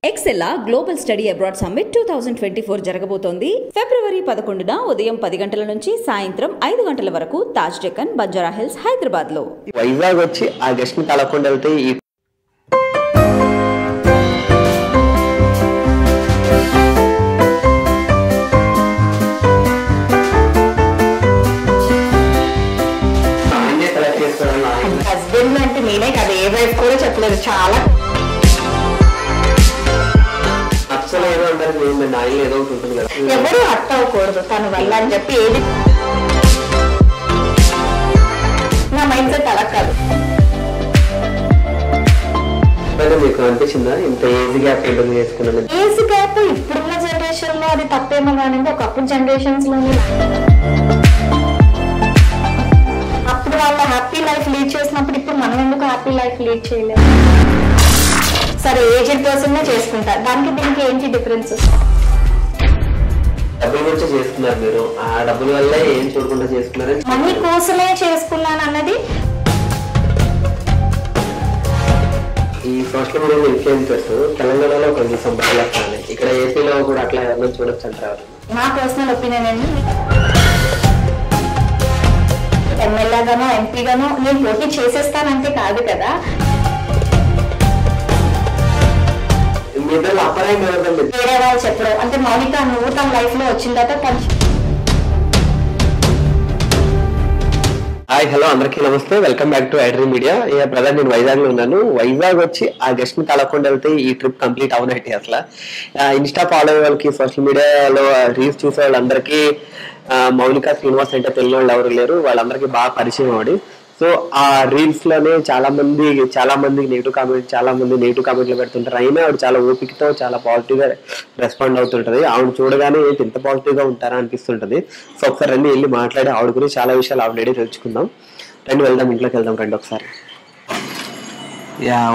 ఎక్సెల్లా global study abroad summit 2024 జరగబోతోంది. ఫిబ్రవరి 11న ఉదయం 10 గంటల నుంచి సాయంత్రం 5 గంటల వరకు తాజ్ డెక్కన్, బంజారా హిల్స్, హైదరాబాద్ లో. వైజాగ్ వచ్చి ఆ గెస్ట్ ని కలవకుండా వెళ్తే హస్బెండ్ అంటే నేనే కదా, ఏ వైఫ్ కూడా చెప్పలేదు. చాలా ఎవరు హర్ట్ అవ్వకూడదు తన వల్ల అని చెప్పి ఏది నా మైండ్ సెట్ అలా కాదు. మీకు అనిపించిందా ఇంత ఏజ్ గ్యాప్ చేసుకున్నాను? ఏజ్ గ్యాప్ ఇప్పుడున్న జనరేషన్ లో అది తప్పేమో కానీ ఒకప్పుడు జనరేషన్స్ లోనే అప్పుడు వాళ్ళ హ్యాపీ లైఫ్ లీడ్ చేసినప్పుడు ఇప్పుడు మనం ఎందుకు హ్యాపీ లైఫ్ లీడ్ చేయలేదు? సరే ఏజ్డ్ పర్సన్ చేసుకుంటారు, దానికి దీనికి ఏంటి డిఫరెన్స్? డబ్బుల గురించి చేసుకున్నారు మీరు, ఆ డబ్బుల వల్ల ఏం చూడకుండా చేసుకున్నారు. మనీ కోసమే చేసుకున్నాను అన్నది ఈ సోషల్ మీడియా ఇన్ఫ్లుయెన్సర్స్ తెలంగాణలో కొంచెం సంపాదిస్తాను, ఇక్కడ ఏపీలో కూడా అట్లా ఎవరైనా చూడొచ్చు అంటారు. నా పర్సనల్ ఒపీనియన్ అండి. ఎమ్మెల్యే గానో ఎంపీ గానో నేను పోటీ చేసేస్తానంటే కాదు కదా. వేరే వాళ్ళు చెప్పడం అంటే మౌనిక నువ్వు తన లైఫ్ లో వచ్చిన తర్వాత హాయ్ హలో అందరికీ నమస్తే, welcome back to iDream media. Brother నేను వైజాగ్ లో ఉన్నాను. వైజాగ్ వచ్చి ఆ గెస్ట్ ని కలవకుండా వెళ్తే ఈ ట్రిప్ కంప్లీట్ అవునట్టు. అసలు ఇన్స్టా ఫాలో అయ్యే వాళ్ళకి, సోషల్ మీడియాలో రీల్స్ చూసే వాళ్ళందరికీ మౌనిక శ్రీనివాస్ అంటే తెలియని వాళ్ళు ఎవరు లేరు, వాళ్ళందరికీ బాగా పరిచయం ఆవిడ. సో ఆ రీల్స్ లోనే చాలా మంది నెగిటివ్ కామెంట్లు పెడుతుంటారు. అయినా ఆవిడ చాలా ఓపికతో చాలా పాజిటివ్ గా రెస్పాండ్ అవుతుంటది. ఆవిడ చూడగానే ఇంత పాజిటివ్ గా ఉంటారా అనిపిస్తుంటది. సో ఒకసారి రండి వెళ్ళి మాట్లాడి ఆవిడ గురించి చాలా విషయాలు ఆల్రెడీ తెలుసుకుందాం. రండి వెళ్దాం, ఇంట్లోకి వెళ్దాం రండి ఒకసారి.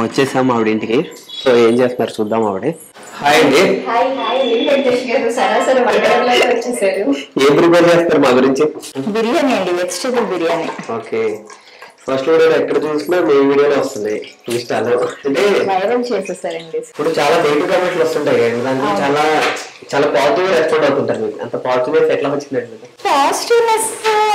వచ్చేసాం ఆవిడ ఇంటికి. సో ఏం చేస్తున్నారు చూద్దాం. ఆవిడ హాయ్ అండి. ఏం ప్రిపేర్ చేస్తారు మా గురించి? బిర్యానీ అండి, vegetable biryani. Okay, first video ఎక్కడ చూసినా మీ వీడియోలో వస్తున్నాయి ఇన్స్టాలో. అంటే వైరల్ చేసేసారండి. ఇప్పుడు చాలా నెగిటివ్ కామెంట్లు వస్తుంటాయి, దానికి చాలా చాలా పాజిటివ్ రెస్పాండ్ అవుతుంటారు. మీకు అంత పాజిటివ్నెస్ ఎట్లా వచ్చిందండి? పాజిటివ్నెస్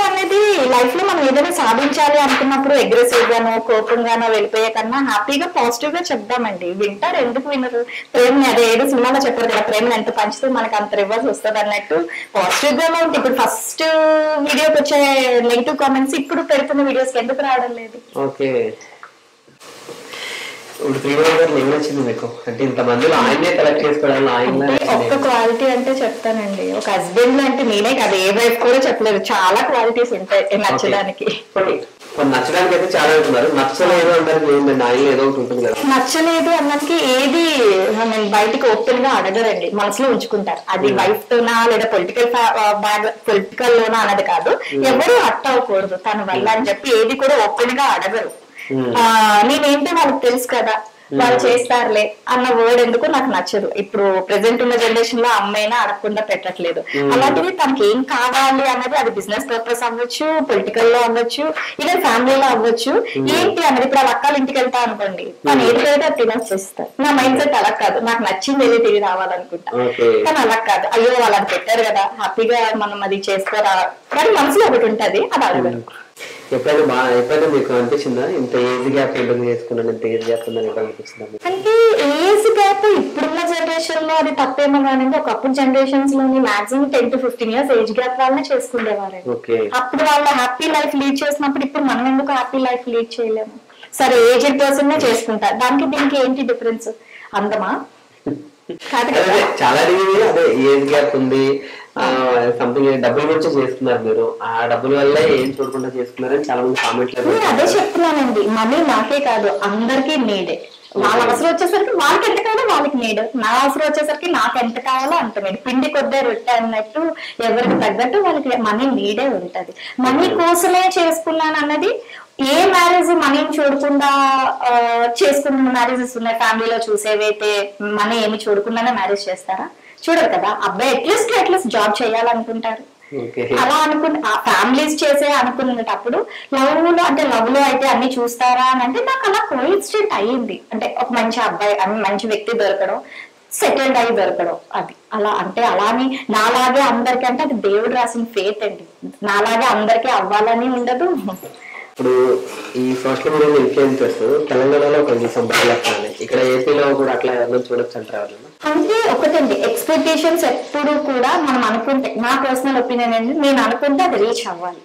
అనేది లైఫ్ లో మనం ఏదైనా సాధించాలి అనుకున్నప్పుడు అగ్రెసివ్ గానో కోపంగానో వెళ్ళిపోయే కన్నా హ్యాపీగా పాజిటివ్ గా చెప్దామండి. వింటారు, ఎందుకు వినరు? ప్రేమని అదే ఏదో సినిమాలో చెప్పారు కదా, ప్రేమని ఎంత పంచితే మనకు అంత రివర్స్ వస్తుంది అన్నట్టు పాజిటివ్ గానే ఉంటుంది. ఇప్పుడు ఫస్ట్ వీడియోకి వచ్చే నెగిటివ్ కామెంట్స్ ఇప్పుడు పెడుతున్న వీడియోస్ ఎందుకు రావడం లేదు? ఓకే, ఇప్పుడు 3 గారు ఏం నచ్చింది మీకు? అంటే ఇంతమందిలో ఆయనే కలెక్ట్ చేసుకోవడం ఒక్క క్వాలిటీ అంటే చెప్తానండి, ఒక హస్బెండ్ అంటే నేనే కదా, ఏ వైఫ్ కూడా చెప్పలేదు. చాలా క్వాలిటీస్ ఉంటాయి నచ్చడానికి. నచ్చడానికి అయితే చాలా ఉంటున్నారు, నచ్చలేదు అంటే ఆయన ఏదో ఒకటి ఉంటుంది కదా. నచ్చలేదు అన్నకి ఏది బయటకి ఓపెన్ గా అడగరండి, మనసులో ఉంచుకుంటారు. అది వైఫ్ తోనా లేదా పొలిటికల్ లోనా అన్నది కాదు. ఎవరు హర్ట్ అవ్వకూడదు తన వల్ల అని చెప్పి ఏది కూడా ఓపెన్ గా అడగరు. నేనేంటో వాళ్ళకి తెలుసు కదా, వాళ్ళు చేస్తారులే అన్న వర్డ్ ఎందుకు నాకు నచ్చదు. ఇప్పుడు ప్రెసెంట్ ఉన్న జనరేషన్ లో అమ్మాయినా అడగకుండా పెట్టట్లేదు. అలాంటిది తనకి ఏం కావాలి అన్నది, అది బిజినెస్ పర్పస్ అవ్వచ్చు, పొలిటికల్ లో అవ్వచ్చు, ఇలా ఫ్యామిలీలో అవ్వచ్చు. ఏంటి అన్నది ఇప్పుడు వాళ్ళ అక్కల ఇంటికి వెళ్తా అనుకోండి, తను ఏది అయితే అది తినచ్చు చేస్తారు. నా మైండ్ సెట్ అలా కాదు, నాకు నచ్చింది ఏదో తిరిగి రావాలనుకుంటా. కానీ అలా కాదు, అయ్యో వాళ్ళు అది పెట్టారు కదా హ్యాపీగా మనం అది చేసుకోరా కానీ మనసులో ఒకటి ఉంటది, అది అడగరు. ఎప్పుడైనా మీకు అనిపించిందా ఇంత ఏజ్ గ్యాప్ చేసుకున్నాను, ఇంత ఏజ్ గ్యాప్ ఉందని అనిపిస్తుందా? అంటే ఏజ్ గ్యాప్ ఇప్పుడున్న జనరేషన్ లో అది తప్పేమో కానీ ఒకప్పుడు జనరేషన్స్ లోని maximum 10 to 15 years age gap వాళ్ళనే చేసుకునేవారు. అప్పుడు వాళ్ళ హ్యాపీ లైఫ్ లీడ్ చేసినప్పుడు ఇప్పుడు మనం ఎందుకు హ్యాపీ లైఫ్ లీడ్ చేయలేము? సరే ఏజ్డ్ పర్సన్ చేసుకుంటారు, దానికి దీనికి ఏంటి డిఫరెన్స్? అందమా కాదు కదా. చాలా అదే ఏజ్ గ్యాప్ ఉంది, సంథింగ్ డబ్బుల గురించి చేస్తున్నారు మీరు, ఆ డబ్బుల వల్ల ఏం చూడకుండా చేసుకున్నారని చాలా మంది కామెంట్లు. నేను అదే చెప్తున్నానండి, మనీ నాకే కాదు అందరికీ నీడే. వాళ్ళ అవసరం వచ్చేసరికి వాళ్ళకి ఎంత కావాలో వాళ్ళకి నీడు, నా అవసరం వచ్చేసరికి నాకు ఎంత కావాలో అంత నీడు. పిండి కొద్దే రొట్టె అన్నట్టు ఎవరికి తగ్గట్టు వాళ్ళకి మనీ నీడే ఉంటది. మనీ కోసమే చేసుకున్నాను అన్నది ఏ మ్యారేజ్ మనీని చూడకుండా చేసుకున్న మ్యారేజెస్ ఉన్నాయి. ఫ్యామిలీలో చూసేవైతే మనీ ఏమి చూడకుండానే మ్యారేజ్ చేస్తారా? చూడరు కదా. అబ్బాయి అట్లీస్ట్ జాబ్ చేయాలనుకుంటారు, అలా అనుకున్న ఫ్యామిలీస్ చేసే అనుకునేటప్పుడు లవ్ లో అయితే అన్ని చూస్తారా అని అంటే నాకు అలా కోఇన్సిడెంట్ అయ్యింది. అంటే ఒక మంచి అబ్బాయి మంచి వ్యక్తి దొరకడం, సెటిల్డ్ అయి దొరకడం, అది అలా అంటే అలానే నాలాగే అందరికీ అంటే అది దేవుడు రాసిన ఫేత్ అండి. నాలాగే అందరికీ అవ్వాలని ఉండదు. ఇప్పుడు ఈ సోషల్ మీడియా ఇన్ఫ్లుయెన్సర్స్ తెలంగాణలో కొంచెం బయలుదేరుతాయి, ఇక్కడ ఏపీలో కూడా అట్లా ఎవరైనా చూడొచ్చు అంటారు. అంటే ఒకటండి, ఎక్స్పెక్టేషన్స్ ఎప్పుడు కూడా మనం అనుకుంటే, నా పర్సనల్ ఒపీనియన్ అండి, నేను అనుకుంటే అది రీచ్ అవ్వాలి.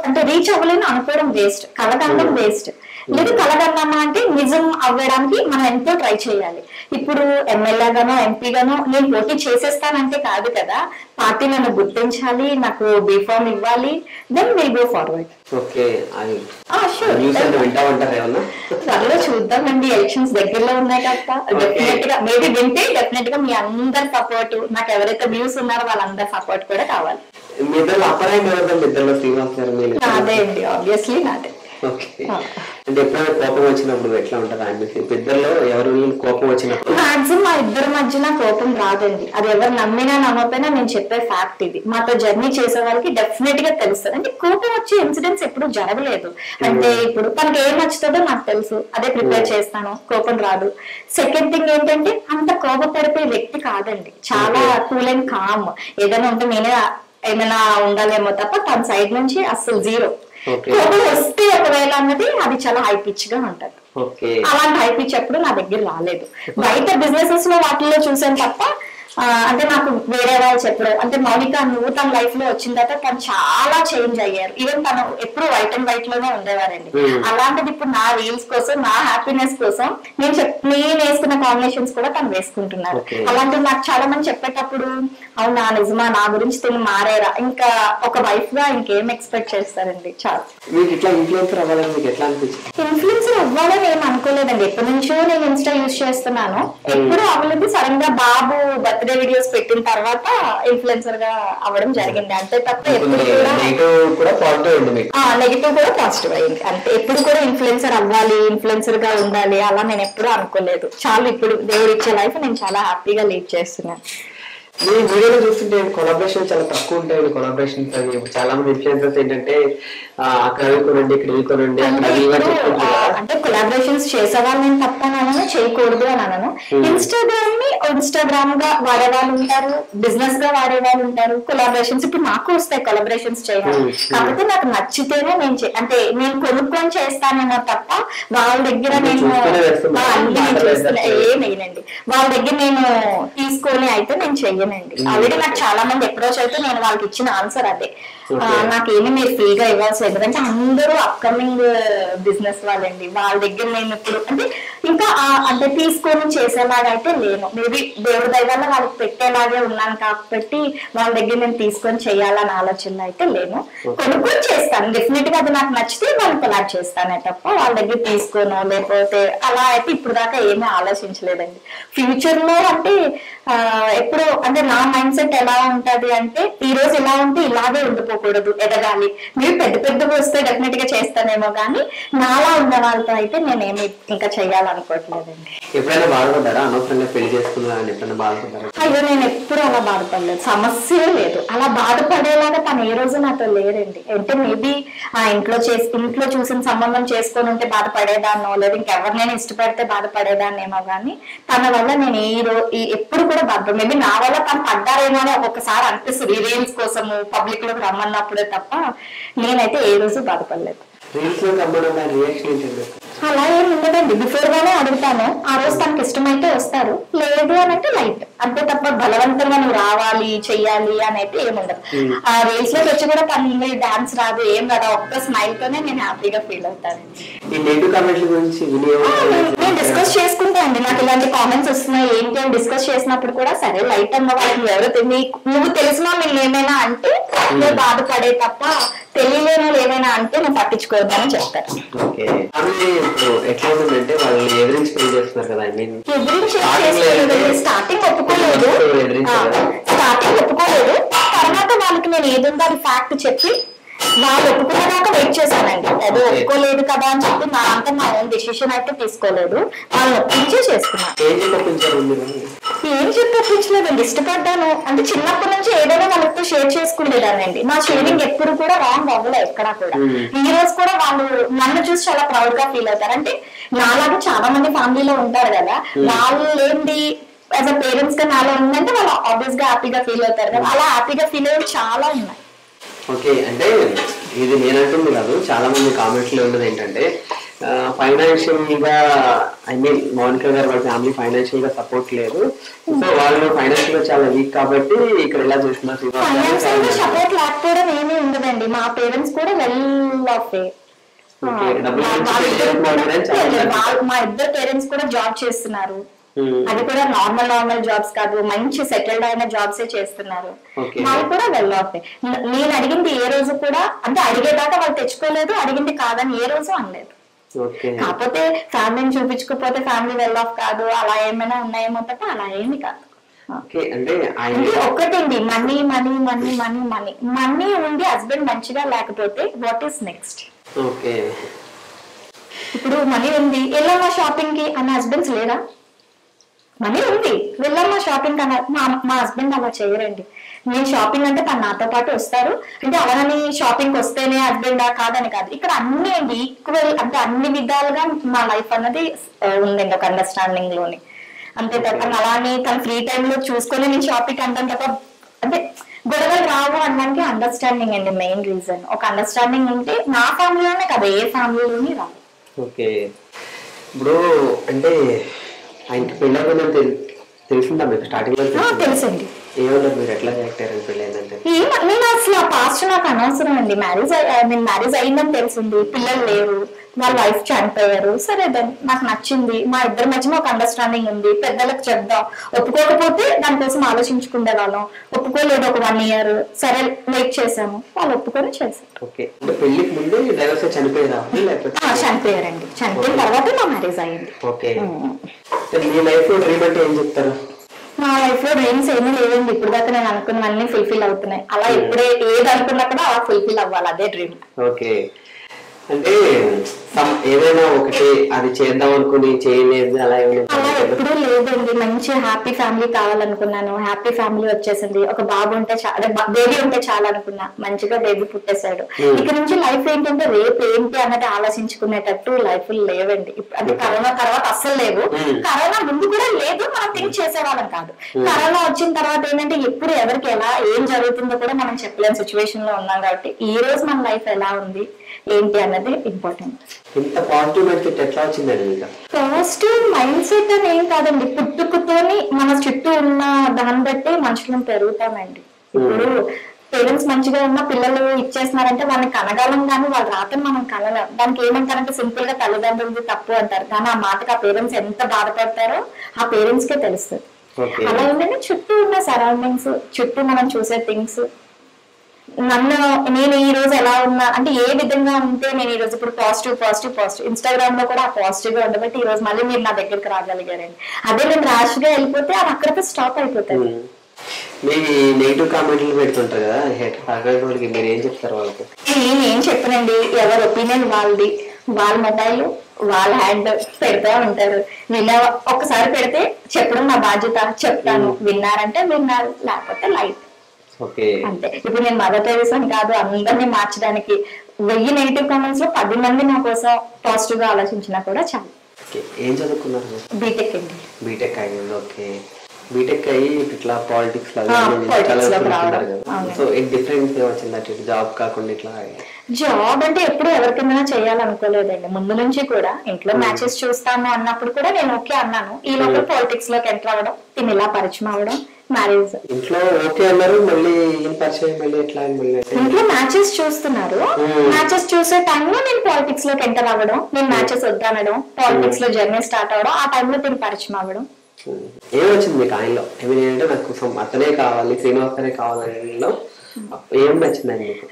అంటే రీచ్ అవ్వలేని అనుకోవడం వేస్ట్, కలగండం వేస్ట్. లేదు కలగన్నామా అంటే నిజం అవ్వడానికి మనం ఎంతో ట్రై చేయాలి. ఇప్పుడు ఎమ్మెల్యేగానో ఎంపీగానో నేను పోటీ చేసేస్తానంటే కాదు కదా, పార్టీ నన్ను గుర్తించాలి, నాకు బీఫామ్ ఇవ్వాలి, దెన్ విల్ గో ఫార్వర్డ్. త్వరలో చూద్దామండి, ఎలక్షన్స్ దగ్గరలో ఉన్నాయి కదా, డెఫినెట్ గా మేబీ వింటే డెఫినెట్ గా మీ అందరి సపోర్ట్, నాకు ఎవరైతే వ్యూస్ ఉన్నారో వాళ్ళందరి సపోర్ట్ కూడా కావాలి. నాదే అండి, ఆబ్వియస్లీ నాదే. అంటే ఎప్పుడైనా కోపం వచ్చినప్పుడు ఎట్లా ఉంటుంది ఆయన ఇద్దరిలో ఎవరు కోపం వచ్చినప్పుడు? మాక్సిమం మా ఇద్దరి మధ్యన కోపం రాదండి. అది ఎవరు నమ్మినా నమ్మకపోయినా నేను చెప్పే ఫ్యాక్ట్ ఇది. మాతో జర్నీ చేసే వాళ్ళకి డెఫినెట్ గా తెలుస్తుంది. అంటే కోపం వచ్చే ఇన్సిడెంట్స్ ఎప్పుడు జరగలేదు. అంటే ఇప్పుడు తనకి ఏం నచ్చుతుందో నాకు తెలుసు, అదే ప్రిపేర్ చేస్తాను, కోపం రాదు. సెకండ్ థింగ్ ఏంటంటే అంత కోపపడిపోయే వ్యక్తి కాదండి, చాలా కూల్ అండ్ కామ్. ఏదైనా ఉంటే నేనే ఏమైనా ఉండాలేమో తప్ప తన సైడ్ నుంచి అస్సలు జీరో. కోపం వస్తే ఒకవేళ అన్నది అది చాలా హై పిచ్ గా ఉంటది. అలాంటి హై పిచ్ ఎప్పుడు నా దగ్గర రాలేదు. బయట బిజినెసెస్ లో వాటిల్లో చూసాను తప్ప అంటే నాకు వేరే వాళ్ళు చెప్పడం, అంటే మౌనిక నువ్వు తన లైఫ్ లో వచ్చిన తర్వాత తను చాలా చేంజ్ అయ్యారు. ఈవెన్ తను ఎప్పుడు వైట్ అండ్ వైట్ లోనే ఉండేవారండి. అలాంటిది ఇప్పుడు నా రీల్స్ కోసం, నా హ్యాపీనెస్ కోసం నేను వేసుకున్న కాంబినేషన్స్ కూడా తను వేసుకుంటున్నారు. అలాంటివి నాకు చాలా మంది చెప్పేటప్పుడు అవునా నిజమా, నా గురించి తిని మారేరా, ఇంకా ఒక వైఫ్ గా ఇంకేం ఎక్స్పెక్ట్ చేస్తారండి. చాలా ఇన్ఫ్లుయెన్సర్ అవ్వాలని ఏం అనుకోలేదండి. ఎప్పటి నుంచో నేను ఇన్స్టా యూజ్ చేస్తున్నాను, ఎప్పుడు అవ్వలేదు. సడన్ గా బాబు బర్త్డే వీడియోస్ పెట్టిన తర్వాత ఇన్ఫ్లుయెన్సర్ గా అవ్వడం జరిగింది. అంతే తప్ప ఎప్పుడు కూడా నెగిటివ్ కూడా పాజిటివ్ అయింది. అంటే ఎప్పుడు కూడా ఇన్ఫ్లుయెన్సర్ అవ్వాలి, ఇన్ఫ్లుయెన్సర్ గా ఉండాలి అలా నేను ఎప్పుడు అనుకోలేదు. చాలా ఇప్పుడు దేవుడు ఇచ్చే లైఫ్ నేను చాలా హ్యాపీగా లీడ్ చేస్తున్నాను. మీ వీడియోలో చూస్తుంటే కొలాబరేషన్ చాలా తక్కువ ఉంటాయి. కొలాబరేషన్స్ అవి చాలా మంది ఇన్ఫ్లుయెన్సర్స్ ఏంటంటే అక్కడ కొనండి, ఇక్కడ కొనండి, అంటే కొలాబరేషన్స్ చేసేవాళ్ళు నేను తప్పనను, చేయకూడదు అని అనను. ఇన్స్టాగ్రామ్ గా వాడే వాళ్ళు ఉంటారు, బిజినెస్ గా వాడే వాళ్ళు ఉంటారు. కొలాబరేషన్స్ ఇప్పుడు నాకు వస్తాయి కొలాబరేషన్స్ చేయాలి, కాకపోతే నాకు నచ్చితేనే నేను అంటే నేను కొనుక్కొని చేస్తానన్నా తప్ప వాళ్ళ దగ్గర నేను ఏమేనండి, వాళ్ళ దగ్గర నేను తీసుకొని అయితే నేను చెయ్యనండి. ఆల్రెడీ నాకు చాలా మంది అప్రోచ్ అయితే నేను వాళ్ళకి ఇచ్చిన ఆన్సర్ అదే, నాకేమి మీరు ఫ్రీగా ఇవ్వాల్సి, ఎందుకంటే అందరూ అప్కమింగ్ బిజినెస్ వాళ్ళండి. వాళ్ళ దగ్గర నేను ఇప్పుడు అంటే ఇంకా అంటే తీసుకొని చేసేలాగా అయితే లేను. మేబీ దేవుడి దయవల్ల వాళ్ళకి పెట్టేలాగే ఉన్నాను కాబట్టి వాళ్ళ దగ్గర నేను తీసుకొని చేయాలని ఆలోచన అయితే లేను. కొనుక్కొని చేస్తాను డెఫినెట్ గా, అది నాకు నచ్చితే వాళ్ళని కొలాబ్ చేస్తానే తప్ప వాళ్ళ దగ్గర తీసుకోను లేకపోతే అలా అయితే ఇప్పుడు దాకా ఏమీ ఆలోచించలేదండి. ఫ్యూచర్ లో అంటే ఎప్పుడు అంటే నా మైండ్ సెట్ ఎలా ఉంటది అంటే ఈ రోజు ఎలా ఉంటే ఇలాగే ఉండిపోకూడదు, ఎదగాలి. మీరు పెద్ద పెద్దగా వస్తే డెఫినెట్ గా చేస్తానేమో కానీ నాలా ఉన్న వాళ్ళతో అయితే నేనేమి ఇంకా చెయ్యాలనుకోవట్లేదండి. ఎప్పుడైనా బాధపడ్డారా అనవసరంగా పెళ్లి చేసుకున్నారని? ఎప్పుడైనా బాధపడ్డారా? అయ్యో నేను ఎప్పుడు అలా బాధపడలేదు, సమస్య లేదు. అలా బాధపడేలాగా తను ఏ రోజు నాతో లేరండి. అంటే మేబీ ఆ ఇంట్లో చూసిన సంబంధం చేసుకొని ఉంటే బాధపడేదాన్నో, లేదా ఇంకెవరినైనా ఇష్టపడితే బాధపడేదాన్నేమో కానీ తన వల్ల నేను ఎప్పుడు కూడా బాధపడ, మేబీ నా వల్ల తను పడ్డారేమో అని ఒక్కొక్కసారి అనిపిస్తుంది రీల్స్ కోసము పబ్లిక్ లోకి రమ్మన్నప్పుడే తప్ప నేనైతే ఏ రోజు బాధపడలేదు. అలా ఏమి ఉండదండి, బిఫోర్ గానే అడుగుతాను. ఆ రోజు తనకి ఇష్టమైతే వస్తారు, లేదు అని అంటే లైట్ అంతే తప్ప బలవంతంగా నువ్వు రావాలి చెయ్యాలి అని అయితే ఏముండదు. ఆ రీల్స్ లోకి వచ్చి కూడా తన డాన్స్ రాదు ఏం రాదు, ఒక్క స్మైల్ తోనే నేను హ్యాపీగా ఫీల్ అవుతాను. నేను డిస్కస్ చేసుకుంటా అండి, నాకు ఇలాంటి కామెంట్స్ వస్తున్నాయి ఏంటి అని డిస్కస్ చేసినప్పుడు కూడా సరే లైట్ అన్న వాళ్ళకి ఎవరు నువ్వు తెలిసినా మీరు ఏమైనా అంటే నువ్వు బాధపడే తప్ప తెలియలేని వాళ్ళు ఏమైనా అంటే నువ్వు పట్టించుకోవద్దని చెప్తారు. స్టార్టింగ్ ఒప్పుకోలేదు, తర్వాత వాళ్ళకి నేను ఏదుందో అది ఫ్యాక్ట్ చెప్పి వాళ్ళు ఒప్పుకునేదాకా వెయిట్ చేశానండి. ఏదో ఒప్పుకోలేదు కదా అని చెప్పి నా ఓన్ డెసిషన్ అయితే తీసుకోలేదు, వాళ్ళు ఒప్పించే చేసుకున్నాను. ఏం చెప్పి ఒప్పించలేదండి, ఇష్టపడ్డాను అంటే చిన్నప్పటి నుంచి ఏదైనా వాళ్ళతో షేర్ చేసుకునేదానండి. నా షేరింగ్ ఎప్పుడు కూడా రాంగ్ అవ్వలే ఎక్కడా కూడా. ఈ రోజు కూడా వాళ్ళు నన్ను చూసి చాలా ప్రౌడ్ గా ఫీల్ అవుతారు. అంటే నాలాగా చాలా మంది ఫ్యామిలీలో ఉంటారు కదా, వాళ్ళు ఏంటి యాజ్ అ పేరెంట్స్ గా నాలో ఉందంటే వాళ్ళు ఆబ్వియస్ గా హ్యాపీగా ఫీల్ అవుతారు కదా, అలా హ్యాపీగా ఫీల్ అయ్యేవి చాలా ఉన్నాయి. ఓకే, అంటే ఇది నేనంటుంది కాదు, చాలా మంది కామెంట్స్ లో ఉన్నది ఏంటంటే ఫైనాన్షియల్ గా ఐ మీన్ మౌనిక గారు వాళ్ళ ఫ్యామిలీ ఫైనాన్షియల్ గా సపోర్ట్ లేదు, సో వాళ్ళు ఫైనాన్షియల్ గా చాలా వీక్ కాబట్టి ఇక్కడ ఎలా చూస్తున్నారు. ఫైనాన్షియల్ గా సపోర్ట్ లేకపోవడం ఏమీ ఉండదండి, మా పేరెంట్స్ కూడా వెల్ ఆఫ్. మా ఇద్దరు పేరెంట్స్ కూడా జాబ్ చేస్తున్నారు, అది కూడా నార్మల్ జాబ్స్ కాదు, మంచి సెటిల్డ్ అయిన జాబ్స్ చేస్తున్నారు. వాళ్ళు కూడా వెల్ ఆఫ్. నేను అడిగింది ఏ రోజు కూడా అంటే అడిగేదాకా వాళ్ళు తెచ్చుకోలేదు, అడిగింది కాదని ఏ రోజు అనలేదు. కాకపోతే ఫ్యామిలీని చూపించుకోకపోతే ఫ్యామిలీ వెల్ ఆఫ్ కాదు, అలా ఏమైనా ఉన్నాయేమో తప్ప అలా ఏమి కాదు. ఒక్కటండి, money money money money money money ఉండి హస్బెండ్ మంచిగా లేకపోతే వాట్ ఈస్ నెక్స్ట్? ఇప్పుడు మనీ ఉంది వెళ్ళమ్మా షాపింగ్ కి అన్న హస్బెండ్స్ లేరా? మనీ ఉంది వెళ్ళమ్మా షాపింగ్ అన్న మా హస్బెండ్ అలా చేయరండి. నేను షాపింగ్ అంటే తను నాతో పాటు వస్తారు, అంటే అలాగని షాపింగ్ వస్తేనే హస్బెండ్ కాదని కాదు, ఇక్కడ అన్ని అండి ఈక్వల్, అంటే అన్ని విధాలుగా మా లైఫ్ అన్నది ఉందండి ఒక అండర్స్టాండింగ్ లోని. అంతే తప్ప అలానే తన ఫ్రీ టైమ్ లో చూసుకొని నేను షాపింగ్ అంటాను తప్ప అంటే గొడవలు రావు అనడానికి అండర్స్టాండింగ్ అండి మెయిన్ రీజన్. ఒక అండర్స్టాండింగ్ ఉంటే నా ఫ్యామిలీలోనే కదా ఏ ఫ్యామిలీలోని రావు. ఓకే, ఇప్పుడు అంటే ఆయనకి పెళ్ళి తెలిసిందా మీకు స్టార్టింగ్ లో? తెలుసండి. ఏమన్నారు మీరు, ఎట్లా రియాక్ట్ అయ్యారు పెళ్ళి అయిందంటే? నేను అసలు ఆ పాస్ట్ నాకు అనవసరం అండి. నేను మ్యారేజ్ అయిందని తెలిసింది, పిల్లలు లేరు, వాళ్ళ వైఫ్ చనిపోయారు, సరే నాకు నచ్చింది, మా ఇద్దరి మధ్యన ఒక అండర్స్టాండింగ్ ఉంది, పెద్దలకు చెప్దాం, ఒప్పుకోకపోతే దానికోసం ఆలోచించుకునే వాళ్ళం, ఒప్పుకోలేదు ఒక 1 year, సరే వెయిట్ చేసాము, వాళ్ళు ఒప్పుకొని చేశారు. పెళ్లికి ముందు చనిపోయారా? చనిపోయారండి, చనిపోయిన తర్వాత మా మ్యారేజ్ అయ్యింది. ఓకే, మీ లైఫ్ లో డ్రీమ్ అంటే ఏం చెప్తారు? నా లైఫ్ లో డ్రీమ్స్ ఏమీ లేవండి, ఇప్పుడు దాకా నేను అనుకున్నవన్నీ ఫుల్ఫిల్ అవుతున్నాయి. అలా ఎప్పుడే ఏది అనుకున్నా కూడా అలా ఫుల్ఫిల్ అవ్వాలి, అదే డ్రీమ్. ఓకే, అంటే ఏదైనా ఒకటి అది చేద్దాం అనుకుని చేయలేదు అలా అలా ఎప్పుడూ లేదండి. మంచి హ్యాపీ ఫ్యామిలీ కావాలనుకున్నాను, హ్యాపీ ఫ్యామిలీ వచ్చేసింది. ఒక బాబు ఉంటే బేబీ ఉంటే చాలా అనుకున్నా, మంచిగా బేబీ పుట్టేశాడు. ఇక్కడ నుంచి లైఫ్ ఏంటంటే రేపు ఏంటి అన్నది ఆలోచించుకునేటట్టు లైఫ్ లేవండి. అది కరోనా తర్వాత అస్సలు లేవు, కరోనా ముందు కూడా లేదు, మనం థింక్ చేసేవాళ్ళం కాదు. కరోనా వచ్చిన తర్వాత ఏంటంటే ఎప్పుడు ఎవరికి ఎలా ఏం జరుగుతుందో కూడా మనం చెప్పలేని సిచ్యువేషన్ లో ఉన్నాం. కాబట్టి ఈ రోజు మన లైఫ్ ఎలా ఉంది ఏంటి అన్నది ఇంపార్టెంట్. పాజిటివ్ మైండ్ సెట్ అని ఏం కాదండి, పుట్టుకతోని మన చుట్టూ ఉన్న దాన్ని బట్టి మనుషులను పెరుగుతామండి. ఇప్పుడు పేరెంట్స్ మంచిగా ఉన్న పిల్లలు ఇచ్చేస్తున్నారంటే వాళ్ళని కనగలం, కానీ వాళ్ళ రాత్రి మనం కనలేం. దానికి ఏమంటారంటే సింపుల్ గా తల్లిదండ్రులది తప్పు అంటారు, కానీ ఆ మాటకి ఆ పేరెంట్స్ ఎంత బాధపడతారో ఆ పేరెంట్స్ కే తెలుస్తుంది. అలా ఏంటంటే చుట్టూ ఉన్న సరౌండింగ్స్, చుట్టూ మనం చూసే థింగ్స్, నేను ఈ రోజు ఎలా ఉన్నా అంటే ఏ విధంగా ఉంటే నేను ఈ రోజు ఇప్పుడు పాజిటివ్ ఇన్స్టాగ్రామ్ లో కూడా ఆ పాజిటివ్ గా ఉండబట్టి ఈ రోజు మళ్ళీ మీరు నా దగ్గరికి రాగలిగారండి. అదే నేను ర్యాష్ గా వెళ్ళిపోతే అది అక్కడితో స్టాప్ అయిపోతాయి. నెగిటివ్ కామెంట్లు పెడుతుంటారు కదా, మీరు ఏం చెప్తారు వాళ్ళకి? నేనేం చెప్పనండి, ఎవరి ఒపీనియన్ వాళ్ళది, వాళ్ళ మొబైల్ వాళ్ళ హ్యాండ్ పెడతా ఉంటారు. ఒక్కసారి పెడితే చెప్పడం నా బాధ్యత, చెప్తాను, విన్నారంటే విన్నారు, లేకపోతే లైట్ అంతే. ఇప్పుడు నేను మదర్ టెరెసా అని కాదు, అందరినీ మార్చడానికి 1000 నెగిటివ్ కామెంట్స్ లో 10 మంది నా కోసం పాజిటివ్ గా ఆలోచించినా కూడా చాలు. ఏం చదువుకున్నారు? బీటెక్ అండి. బీటెక్ అయ్యింది. ఓకే, బీటెక్ అయ్యి ఇట్లా పాలిటిక్స్ డిఫరెన్స్ వచ్చింది జాబ్ కాకుండా? ఇట్లా జాబ్ అంటే ఎప్పుడు ఎవరికైనా చేయాలనుకోలేదండి ముందు నుంచి కూడా. ఇంట్లో మ్యాచెస్ చూస్తాను అన్నప్పుడు కూడా నేను ఓకే అన్నాను. ఈ లోపల పాలిటిక్స్ లోకి ఎంటర్ అవ్వడం, తిని ఇలా పరిచయం అవ్వడం, మ్యారేజ్. ఇంట్లో ఓకే అన్నారు, మళ్ళీ ఇంట్లో మ్యాచెస్ చూస్తున్నారు, మ్యాచెస్ చూసే టైంలో నేను పాలిటిక్స్ లోకి ఎంటర్ అవ్వడం, నేను మ్యాచెస్ వద్దనడం, పాలిటిక్స్ లో జర్నీ స్టార్ట్ అవ్వడం, ఆ టైంలో తిని పరిచయం అవ్వడం. ఏమొచ్చింది మీకు ఆయనలో? ఏమంటే నాకు అతనే కావాలి, శ్రీనివాసనే కావాలని ఏం నచ్చిందండి మీకు?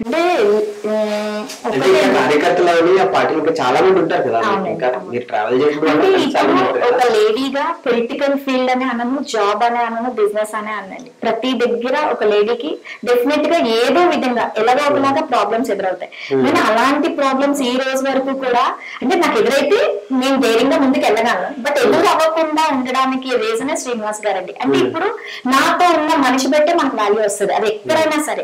అంటే కార్యకర్తలు ఆ పార్టీలు ఇంకా చాలా మంది ఉంటారు కదా, ఇంకా మీరు ట్రావెల్ చేసిన ఒక లేడీగా పొలిటికల్ ఫీల్డ్ అనే అనను, జాబ్ అనే అనను, బిజినెస్ అనే అనండి, ప్రతి దగ్గర ఒక లేడీకి డెఫినెట్ గా ఏదో విధంగా ఎలాగో ఒకలాగా ప్రాబ్లమ్స్ ఎదురవుతాయి. నేను అలాంటి ప్రాబ్లమ్స్ ఈ రోజు వరకు కూడా అంటే నాకు ఎదురైతే నేను ధైర్యంగా ముందుకు వెళ్ళగలను, బట్ ఎదురు అవ్వకుండా ఉండడానికి రీజనే శ్రీనివాస్ గారండి. అంటే ఇప్పుడు నాతో ఉన్న మనిషి బట్టే మనకు వాల్యూ వస్తుంది. అది ఎక్కడైనా సరే,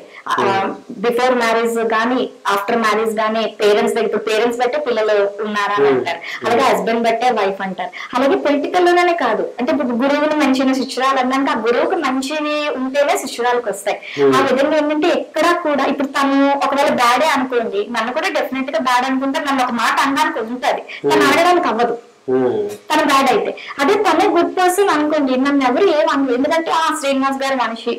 బిఫోర్ మ్యారేజ్ గానీ ఆఫ్టర్ మ్యారేజ్ గానీ, పేరెంట్స్ దగ్గర పేరెంట్స్ బట్టే పిల్లలు ఉన్నారా అని అంటారు, అలాగే హస్బెండ్ బట్టే వైఫ్ అంటారు. అలాగే పొలిటికల్ లోనే కాదు, అంటే ఇప్పుడు గురువుని మంచి శిష్యురాలు అన్నాక ఆ గురువుకు మంచివి ఉంటేనే శిష్యురాలకు వస్తాయి. ఆ విధంగా ఏంటంటే ఎక్కడా కూడా ఇప్పుడు తను ఒకవేళ బ్యాడే అనుకోండి, నన్ను కూడా డెఫినెట్ గా బ్యాడ్ అనుకుంటే నన్ను ఒక మాట అనడానికి ఉంటుంది, తను ఆడడానికి అవ్వదు తను బ్యాడ్ అయితే. అదే తనే గుడ్ పర్సన్ అనుకోండి, నన్ను ఎవరు ఏమనరు, ఎందుకంటే ఆ శ్రీనివాస్ గారి మనిషి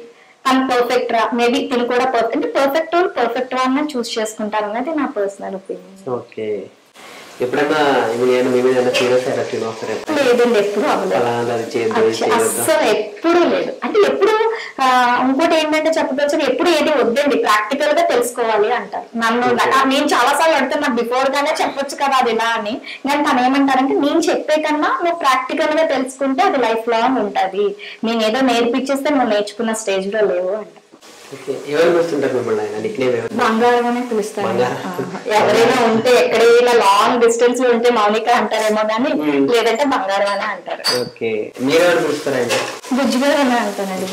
తను పర్ఫెక్ట్ రా, మేబీ తిని కూడా పర్ఫెక్ట్ రా అని చూస్ చేసుకుంటారు అనేది నా పర్సనల్ ఒపీనియన్. ఓకే, ఎప్పుడైనా సీరియస్ లేదండి, ఎప్పుడు అస్సలు ఎప్పుడు లేదు. అంటే ఎప్పుడు ఇంకోటి ఏంటంటే చెప్పవచ్చు, ఎప్పుడు ఏది వద్దండి, ప్రాక్టికల్ గా తెలుసుకోవాలి అంటారు. నేను చాలా సార్లు అడుగుతున్నా, బిఫోర్ గానే చెప్పొచ్చు కదా అది ఇలా అని, కానీ తను ఏమంటారంటే నేను చెప్పే కన్నా నువ్వు ప్రాక్టికల్ గా తెలుసుకుంటే అది లైఫ్ లాంగ్ ఉంటది, నేను ఏదో నేర్పించేస్తే నువ్వు నేర్చుకున్న స్టేజ్ లో లేవు అంట. బంగారం అనే పిలుస్తారు. ఎవరైనా ఉంటే ఎక్కడైనా లాంగ్ డిస్టెన్స్ లో ఉంటే మౌనిక అంటారేమో కానీ, లేదంటే బంగారం అనే అంటారు. బుజ్జిగారు అనే అంటానండి,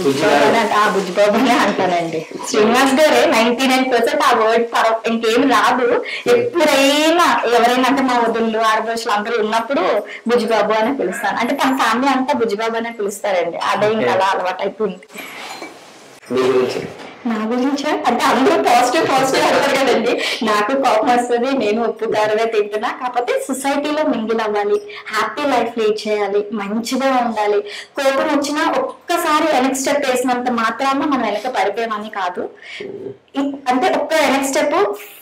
బుజ్జిబాబు అనే అంటానండి. శ్రీనివాస్ గారే 99% ఆ వర్డ్ ఇంకేం రాదు. ఎప్పుడైనా ఎవరైనా అంటే మా వదుళ్ళు ఆడపడుచులు అందరూ ఉన్నప్పుడు బుజ్జిబాబు అని పిలుస్తాను. అంటే తన ఫ్యామిలీ అంతా బుజ్జిబాబు అనే పిలుస్తారండి, అదే ఇంకా అలా అలవాటు అయిపోయింది. నా గురించి అంటే అందరూ పాజిటివ్ అంటారు కదండి, నాకు కోపం వస్తుంది, నేను ఉప్పుగారుగా తింటున్నా. కాకపోతే సొసైటీలో మింగిల్ అవ్వాలి, హ్యాపీ లైఫ్ లీడ్ చేయాలి, మంచిగా ఉండాలి. కోపం వచ్చినా ఒక్కసారి వెనక్కి స్టెప్ వేసినంత మాత్రాన మనం వెనక పడిపోయామని కాదు. అంటే ఒక్క వెనక్కి స్టెప్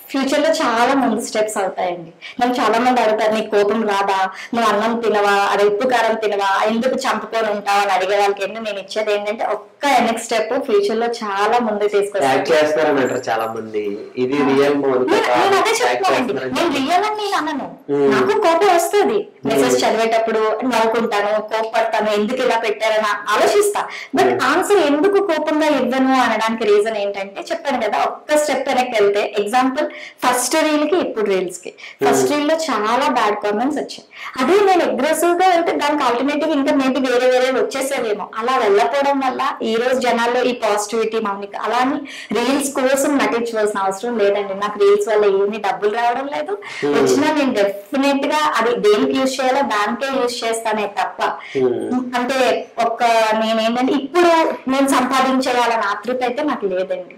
ఫ్యూచర్ లో చాలా మంది స్టెప్స్ అవుతాయండి. నన్ను చాలా మంది అడుగుతారు, నీకు కోపం రాదా, నువ్వు అన్నం తినవా, అది ఉప్పు కారం తినవా, ఎందుకు చంపుకొని ఉంటావు అని అడిగే వాళ్ళకి నేను ఇచ్చేది ఏంటంటే ఒక్క నెక్స్ట్ స్టెప్ ఫ్యూచర్ లో చాలా ముందు తీసుకొస్తాను. చాలా మంది ఇది రియల్, నేను అదే చెప్పుకోండి, నేను రియల్ అని నేను అనను. నాకు కోపం వస్తుంది, మెసేజ్ చదివేటప్పుడు నవ్వుకుంటాను, కోపడతాను, ఎందుకు ఇలా పెట్టారని ఆలోచిస్తా. బట్ ఆన్సర్ ఎందుకు కోపంగా ఇవ్వను అనడానికి రీజన్ ఏంటంటే చెప్పాను కదా, ఒక్క స్టెప్ వెనక్కి వెళ్తే ఎగ్జాంపుల్ ఫస్ట్ రీల్ కి ఇప్పుడు రీల్స్ కి, ఫస్ట్ రీల్ లో చాలా బ్యాడ్ కామెంట్స్ వచ్చాయి. అదే నేను అగ్రెసివ్ గా వెళ్తే దానికి ఆల్టర్నేటివ్ ఇంకా మేబీ వేరే వచ్చేసేదేమో. అలా వెళ్ళకపోవడం వల్ల ఈ రోజు జనాల్లో ఈ పాజిటివిటీ మౌనిక అలా అని రీల్స్ కోసం నటించవలసిన అవసరం లేదండి. నాకు రీల్స్ వల్ల ఏమీ డబ్బులు రావడం లేదు, వచ్చినా నేను డెఫినెట్ గా అది దేనికి యూజ్ చేయాలో దానికే యూజ్ చేస్తానే తప్ప అంటే నేనేంటంటే ఇప్పుడు నేను సంపాదించేయాలని ఆతృత అయితే నాకు లేదండి.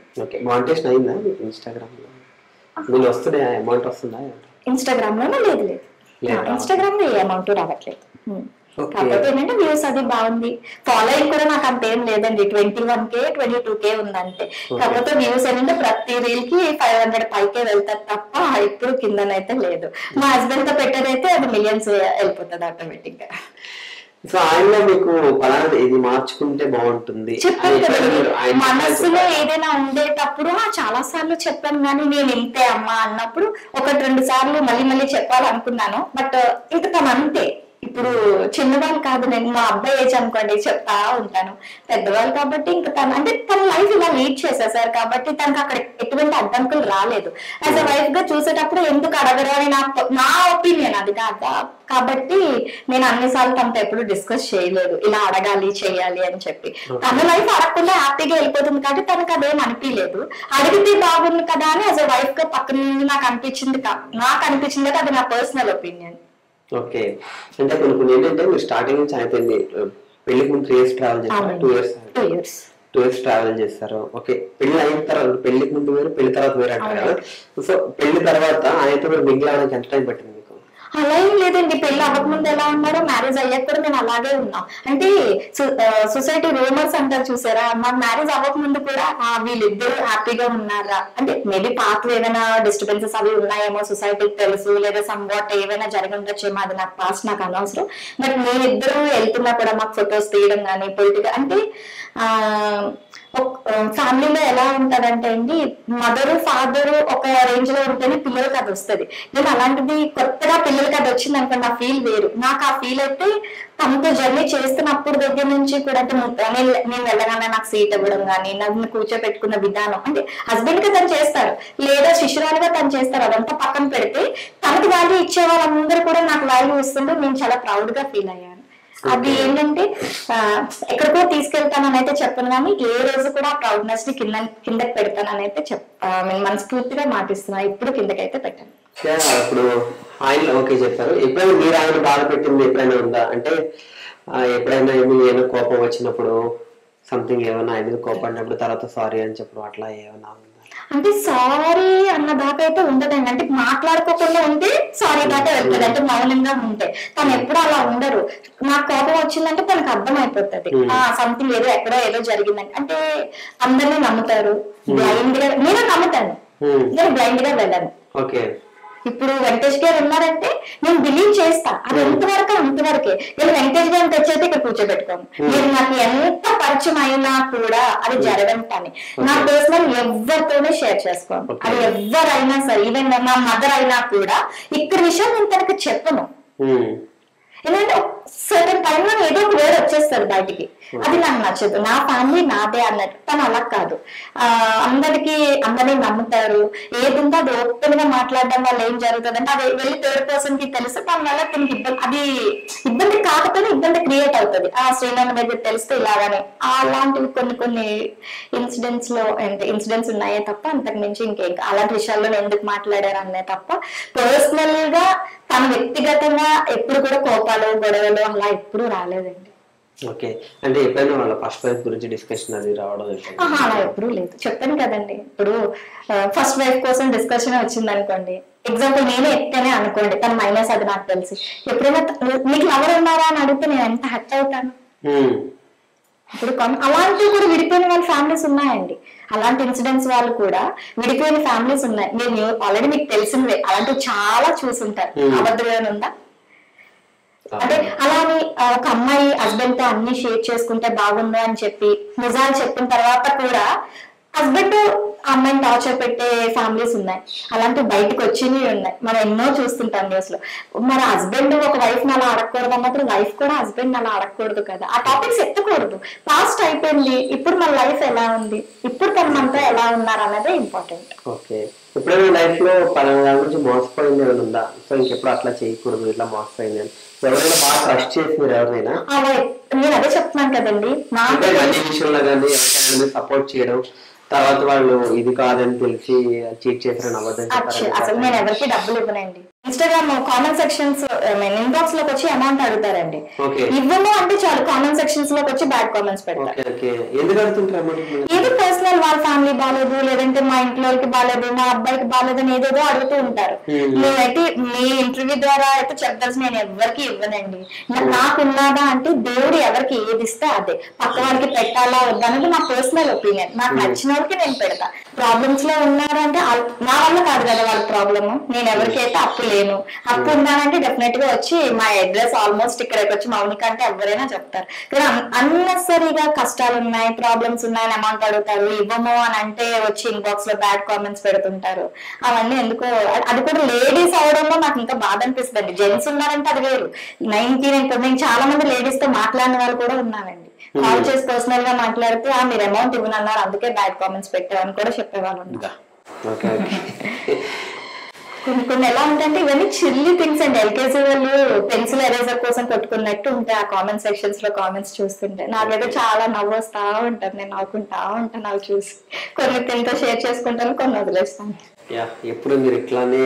ఇన్స్టాగ్రామ్ లోనే లేదు, ఇన్స్టాగ్రామ్ లో ఏ అమౌంట్ రావట్లేదు. కాకపోతే ఏంటంటే వ్యూస్ అది బాగుంది, ఫాలోయింగ్ కూడా నాకు అంతేం లేదండి, 21K 22K ఉందంటే. కాకపోతే వ్యూస్ ఏంటంటే ప్రతి రీల్ కి 500 పైకే వెళ్తారు తప్ప ఇప్పుడు కిందనైతే లేదు. మా హస్బెండ్ తో పెట్టేదైతే అది మిలియన్స్ వెళ్ళిపోతుంది ఆటోమేటిక్ గా. సో ఆయనలో మీకు పలానా ఇది మార్చుకుంటే బాగుంటుంది చెప్పాను కదండి, మనస్సులో ఏదైనా ఉండేటప్పుడు చాలా సార్లు చెప్పాను, కానీ నేను ఇంతే అమ్మా అన్నప్పుడు 1-2 సార్లు మళ్ళీ చెప్పాలనుకున్నాను. బట్ ఇంకా తను అంతే, ఇప్పుడు చిన్నవాళ్ళు కాదు, నేను మా అబ్బాయి ఏజ్ అనుకోండి చెప్తా ఉంటాను, పెద్దవాళ్ళు కాబట్టి ఇంకా తన లైఫ్ ఇలా లీడ్ చేసేసారు కాబట్టి తనకు అక్కడ ఎటువంటి అడ్డంకులు రాలేదు. యాజ్ అ వైఫ్ గా చూసేటప్పుడు ఎందుకు అడగరు అని నా ఒపీనియన్ అది కాదా. కాబట్టి నేను అన్నిసార్లు తనతో ఎప్పుడు డిస్కస్ చేయలేదు ఇలా అడగాలి చెయ్యాలి అని చెప్పి. తన లైఫ్ అడగకుండా హ్యాపీగా వెళ్ళిపోతుంది కాబట్టి తనకు అదేం అనిపించలేదు. అడిగితే బాగుంది కదా అని యాజ్ అ వైఫ్ గా పక్కన నుండి నాకు అనిపించింది అది నా పర్సనల్ ఒపీనియన్. ఓకే, అంటే కొన్ని ఏంటంటే మీరు స్టార్టింగ్ నుంచి అయిపోయింది, పెళ్లికి ముందు 3 years ట్రావెల్ చేస్తారు, 2 years ట్రావెల్ చేస్తారు. ఓకే, పెళ్లి అయిన తర్వాత, పెళ్లికి ముందు వేరు పెళ్లి తర్వాత వేరు అంటారు కదా. సో పెళ్లి తర్వాత ఆయనతో మీరు మింగిల్ అవడానికి ఎంత టైం పట్టింది? అలా ఏం లేదండి, పెళ్లి అవ్వకముందు ఎలా ఉన్నారో మ్యారేజ్ అయ్యాక కూడా నేను అలాగే ఉన్నా. అంటే సొసైటీ రూమర్స్ అంటారు చూసారా, మాకు మ్యారేజ్ అవ్వకముందు కూడా వీళ్ళిద్దరు హ్యాపీగా ఉన్నారా అంటే మేబీ పాత ఏమైనా డిస్టర్బెన్సెస్ అవి ఉన్నాయేమో సొసైటీకి తెలుసు, లేదా సమ్వాట్ ఏమైనా జరిగి ఉండొచ్చేమో, అది నాకు పాస్ట్ నాకు అనవసరం. బట్ మేమిద్దరు వెళ్తున్నా కూడా మాకు ఫొటోస్ తీయడం కానీ పొలిటికల్ అంటే ఫ్యామిలీలో ఎలా ఉంటదంటే అండి, మదరు ఫాదరు ఒక రేంజ్ లో ఉంటేనే పిల్లలకి అది వస్తుంది. నేను అలాంటిది కొత్తగా పిల్లలకి అది వచ్చింది అనుకోండి, ఆ ఫీల్ వేరు. నాకు ఆ ఫీల్ అయితే తమతో జర్నీ చేస్తున్నప్పుడు దగ్గర నుంచి కూడా, అంటే నేను వెళ్ళగానే నాకు సీట్ ఇవ్వడం కానీ, నన్ను కూర్చోపెట్టుకున్న విధానం, అంటే హస్బెండ్ గా తను చేస్తారు లేదా శిశురాలుగా తను చేస్తారు, అదంతా పక్కన పెడితే తనకి వాల్యూ ఇచ్చే వాళ్ళందరూ కూడా నాకు వాల్యూ ఇస్తుంటే నేను చాలా ప్రౌడ్ గా ఫీల్ అయ్యాను. అది ఏంటంటే ఎక్కడికో తీసుకెళ్తానని అయితే చెప్పను, కానీ ఏ రోజు కూడా ప్రౌడ్నెస్ ని కిందకి పెడతానని అయితే మనస్ఫూర్తిగా మాటిస్తున్నా. ఇప్పుడు కిందకైతే పెట్టాను. ఇప్పుడు ఆయన ఓకే చెప్పారు. ఎప్పుడైనా మీరు ఆయన బాధ పెట్టింది ఎప్పుడైనా ఉందా? అంటే ఎప్పుడైనా ఏమైనా కోపం వచ్చినప్పుడు సంథింగ్ ఏమైనా ఆయన మీద కోపడినప్పుడు తర్వాత సారీ అని చెప్పడం అట్లా ఏమైనా ఉందా? అంటే సారీ అన్న దాకా అయితే ఉండదండి. అంటే మాట్లాడుకోకుండా ఉంటే సారీ దాకా వెళ్తుంది, అంటే మౌనంగా ఉంటే. తను ఎప్పుడు అలా ఉండరు. నాకు కోపం వచ్చిందంటే తనకు అర్థం అయిపోతుంది సంథింగ్ ఏదో ఎక్కడో ఏదో జరిగిందంటే. అంటే అందరినీ నమ్ముతారు బ్లైండ్ గా, నేను నమ్ముతాను, నేను బ్లైండ్ గా వెళ్ళను. ఇప్పుడు వెంకటేష్ గారు ఉన్నారంటే నేను బిలీవ్ చేస్తా, అది అంతవరకే. నేను వెంకటేష్ గారికి వచ్చేది ఇక్కడ కూర్చోబెట్టుకోను. మీరు నాకు ఎంత పరిచయం అయినా కూడా అది జరగని పని. నా పర్సనల్ ఎవరితోనే షేర్ చేసుకోను, అది ఎవరైనా సరే, ఈవెన్ మా మదర్ అయినా కూడా ఇక్కడ విషయం నేను తనకు చెప్పను. ఎందుకంటే సర్టన్ టైంలో ఏదో ఒక వేరు వచ్చేస్తారు బయటికి, అది నాకు నచ్చదు. నా ఫ్యామిలీ నాదే అన్నట్టు. తను అలా కాదు, అందరినీ నమ్ముతారు. ఏది ఉందో అది ఓపెన్ గా మాట్లాడడం వల్ల ఏం జరుగుతుంది అంటే అది వెళ్ళి థర్డ్ పర్సన్ కి తెలుసు, దాని వల్ల తనకి ఇబ్బంది కాకపోతే ఇబ్బంది క్రియేట్ అవుతుంది. శ్రీనాథ్ దగ్గర తెలిస్తే ఇలాగానే అలాంటివి కొన్ని ఇన్సిడెంట్స్ ఉన్నాయే తప్ప అంతకు మించి ఇంకేం అలాంటి విషయాల్లో ఎందుకు మాట్లాడారు అనే తప్ప పర్సనల్ గా తన వ్యక్తిగతంగా ఎప్పుడు కూడా కోపాలు గొడవలు అలా ఎప్పుడు రాలేదండి. ఓకే, అంటే ఎప్పుడైనా వాళ్ళ ఫస్ట్ వైఫ్ గురించి డిస్కషన్ అది రావడం అలా ఎప్పుడూ లేదు. చెప్పాను కదండి, ఇప్పుడు ఫస్ట్ వైఫ్ కోసం డిస్కషన్ వచ్చింది అనుకోండి, ఎగ్జాంపుల్ నేనే ఎత్తేనే అనుకోండి, తన మైనస్ అది నాకు తెలిసి, ఎప్పుడైనా నీకు లవర్ ఉన్నారా అని అడిగితే నేను ఎంత హర్ట్ అవుతాను. ఇప్పుడు అలాంటివి కూడా విడిపోయిన వాళ్ళ ఫ్యామిలీస్ ఉన్నాయండి. అలాంటి ఇన్సిడెంట్స్ వాళ్ళు కూడా విడిపోయిన ఫ్యామిలీస్ ఉన్నాయి. నేను ఆల్రెడీ మీకు తెలిసినవే అలాంటివి చాలా చూసుంటారు. అబద్ధం ఉందా? అంటే అలాని ఒక అమ్మాయి హస్బెండ్ తో అన్ని షేర్ చేసుకుంటే బాగుంది అని చెప్పి నిజాలు చెప్పిన తర్వాత కూడా హస్బెండ్ అమ్మాయిని టార్చర్ పెట్టే ఫ్యామిలీస్ ఉన్నాయి. అలాంటివి బయటకు వచ్చినవి ఉన్నాయి, మనం ఎన్నో చూస్తుంటాం న్యూస్ లో. మరి హస్బెండ్ ఒక వైఫ్ ని అలా అడగకూడదు అన్నప్పుడు వైఫ్ కూడా హస్బెండ్ అలా అడగకూడదు కదా. ఆ టాపిక్స్ ఎత్తకూడదు. పాస్ట్ అయిపోయింది, ఇప్పుడు మన లైఫ్ ఎలా ఉంది, ఇప్పుడు తన మనతో ఎలా ఉన్నారు అన్నదే ఇంపార్టెంట్. ఓకే, ఎప్పుడైనా లైఫ్ లో పలానా దాని నుంచి మోసపోయింది ఏమైనా ఉందా? సో ఇంకెప్పుడు అట్లా చేయకూడదు, ఇట్లా మోసపోయింది అని ఎవరైనా బాగా ట్రస్ట్ చేసినారు ఎవరైనా? అదే నేను అదే చెప్తున్నాను కదండి, నాకు విషయంలో కానీ ఎవరికైనా సపోర్ట్ చేయడం, తర్వాత వాళ్ళు ఇది కాదని తెలిసి చీట్ చేసిన అసలు నేను ఎవరికి డబ్బులు ఇవ్వనండి. ఇన్స్టాగ్రామ్ కామెంట్ సెక్షన్స్ ఇన్బాక్స్ లోకి వచ్చి అమౌంట్ అడుగుతారండి, ఇవ్వము అంటే చాలు కామెంట్ సెక్షన్స్ లోకి వచ్చి బ్యాడ్ కామెంట్స్ పెడతారు. ఏది పర్సనల్, వాళ్ళ ఫ్యామిలీ బాగాలేదు, లేదంటే మా ఇంట్లోకి బాగాలేదు, మా అబ్బాయికి బాగాలేదు అని ఏదేదో అడుగుతూ ఉంటారు. నేనైతే మీ ఇంటర్వ్యూ ద్వారా అయితే చెప్పాల్సి నేను ఎవరికి ఇవ్వనండి. నాకున్నదా అంటే దేవుడు ఎవరికి ఏది ఇస్తే అదే, పక్క వాళ్ళకి పెట్టాలా వద్దా అనేది నా పర్సనల్ ఒపీనియన్. నాకు నచ్చిన వాళ్ళకి నేను పెడతా. ప్రాబ్లమ్స్ లో ఉన్నారంటే నా వల్ల కాదు కదా వాళ్ళ ప్రాబ్లమ్. నేను ఎవరికైతే అప్పు లేను, అప్పు ఉన్నానంటే డెఫినెట్ గా వచ్చి మా అడ్రస్ ఆల్మోస్ట్ ఇక్కడికి వచ్చి మౌనిక అంటే ఎవరైనా చెప్తారు. కానీ అన్నెసరీగా కష్టాలు ఉన్నాయి, ప్రాబ్లమ్స్ ఉన్నాయని అమౌంట్ అడుగుతారు, ఇవ్వము అని అంటే వచ్చి ఇన్బాక్స్ లో బ్యాడ్ కామెంట్స్ పెడుతుంటారు. అవన్నీ ఎందుకో, అది కూడా లేడీస్ అవడంలో నాకు ఇంకా బాధ అనిపిస్తుంది. జెంట్స్ ఉన్నారంటే అది వేరు. 99% చాలా మంది లేడీస్ తో మాట్లాడిన వాళ్ళు కూడా ఉన్నారండి. కాల్ చేసి పర్సనల్ గా మాట్లాడితే మీరు అమౌంట్ ఇవ్వనన్నారు అందుకే బ్యాడ్ కామెంట్స్ పెట్టారని కూడా చెప్పేవాళ్ళు ఉన్నారు. కొన్ని ఎలా ఉంటాయంటే ఇవన్నీ చిల్లీ థింగ్స్ అండి. ఎల్కేజీ వాళ్ళు పెన్సిల్ ఎరేజర్ కోసం కొట్టుకున్నట్టు ఉంటాయి ఆ కామెంట్ సెక్షన్స్ లో కామెంట్స్ చూస్తుంటే. నాకైతే చాలా నవ్వు వస్తా ఉంటాను, నేను నవ్వుకుంటా ఉంటాను అవి చూసి. కొన్ని తింటూ షేర్ చేసుకుంటాను, కొన్ని వదిలేస్తాను. ఎప్పుడు మీరు ఇట్లానే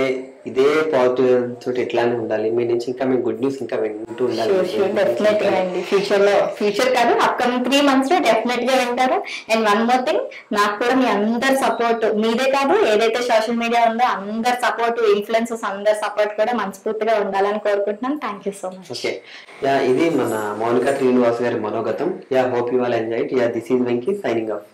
ఇదే పాజిటివ్ తోటి ఇట్లానే ఉండాలి. మీ నుంచి ఇంకా మేము గుడ్ న్యూస్ ఇంకా వింటూ ఉండాలి. డెఫినెట్ గా అండి, ఫ్యూచర్ కాదు అప్కమింగ్ 3 months లో డెఫినెట్ గా వింటారు. అండ్ వన్ మోర్ థింగ్, నాకు కూడా మీ అందరి సపోర్ట్, మీదే కాదు ఏదైతే సోషల్ మీడియా ఉందో అందరి సపోర్ట్, ఇన్ఫ్లుయెన్సర్స్ అందరి సపోర్ట్ కూడా మనస్ఫూర్తిగా ఉండాలని కోరుకుంటున్నాను. Thank you so much. Okay, ఇది మన మౌనిక శ్రీనివాస్ గారి మనోగతం. Hope you all enjoy it. This is Venky signing of.